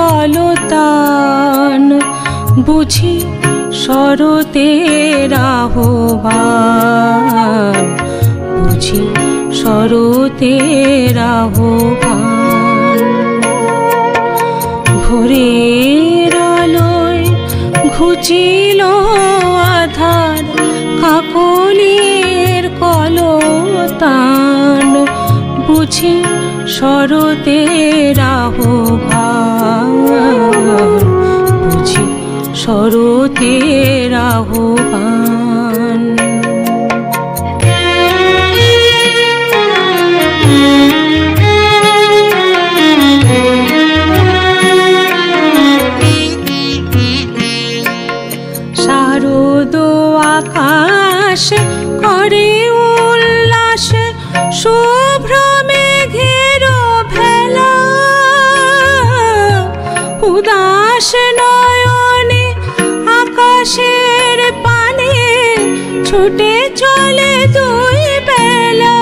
কলতান বুঝি শরতের আহ্বান বুঝি শরতের আহ্বান ভোরের আলোয় ঘুচিল আধার কাকলির কলতান বুঝি শরতের আহ্বান বুঝি শরতের আহ্বান শারদ আকাশ করে উল্লাস শুভ্র মেঘের ভেলা উদাস নয়নে আকাশের পানে ছুটে চলে দুই বেলা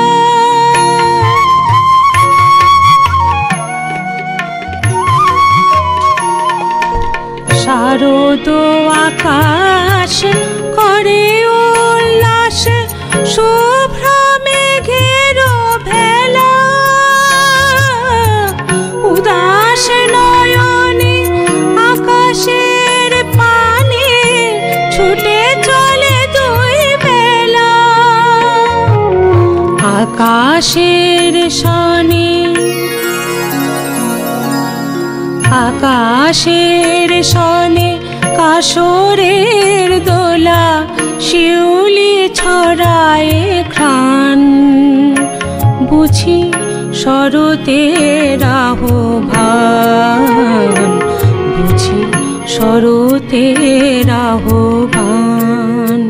শারদ আকাশ করে উল্লাস শুভ্র মেঘের ভেলা উদাস নয়নে আকাশের পানে ছুটে চলে দুই বেলা আকাশের শানে আকাশের শনে কাশরের দোলা শিউলি ছড়ায় ঘ্রাণ বুঝি শরতের আহ্বান বুঝি শরতের আহ্বান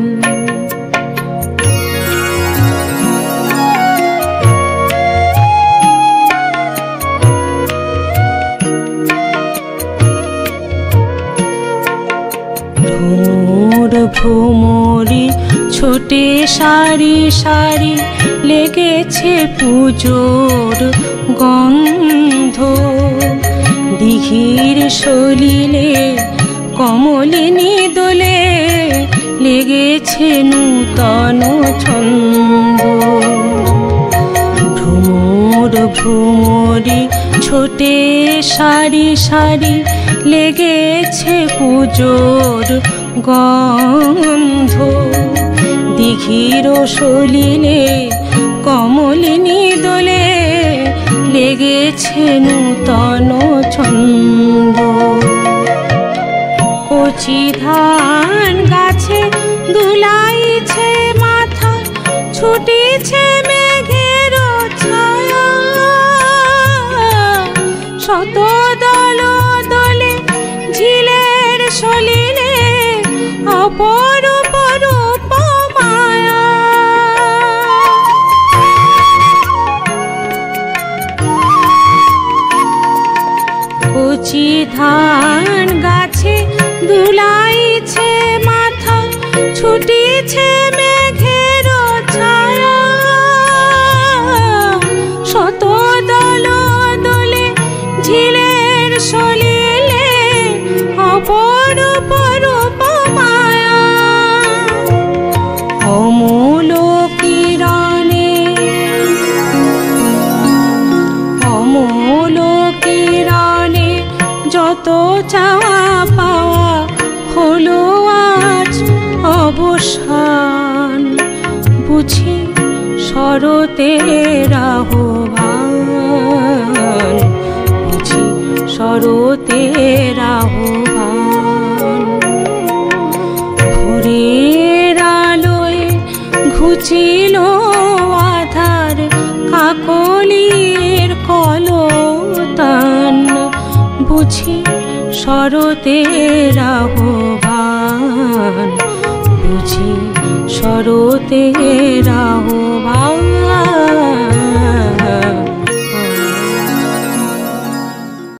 ভ্রমরি ছোটে সারি সারি লেগেছে পুজোর গন্ধ দিঘির সলিলে কমলিনী দোলে লেগেছে নূতন ছন্দ ভ্রমর ভ্রমরি ছোটে সারি সারি লেগেছে পুজোর গন্ধ দিঘির সলিলে কমলিনী দোলে লেগেছে নূতন ছন্দ কচি ধান গাছে দুলাইছে মাথা ছুটিছে মেঘের ছায়া শত দল দলে ঝিলের সলিলে অপরূপ রূপ মায়া কচি ধান গাছে দুলাইছে মাথা ছুটিছে মেঘের ছায়া শত দল দলে ঝিলের সলিলে অপরূপ রূপ মায়া অমূল কিরণে অমূল কিরণে যত চাওয়া পাওয়া হলো আজ অবসান বুঝি শরতের আহ্বান বুঝি শরতের আহ্বান ভোরের আলোয় ঘুচিল আধার কাকলির কলতান বুঝি শরতের আহ্বান বুঝি শরতের আহ্বান।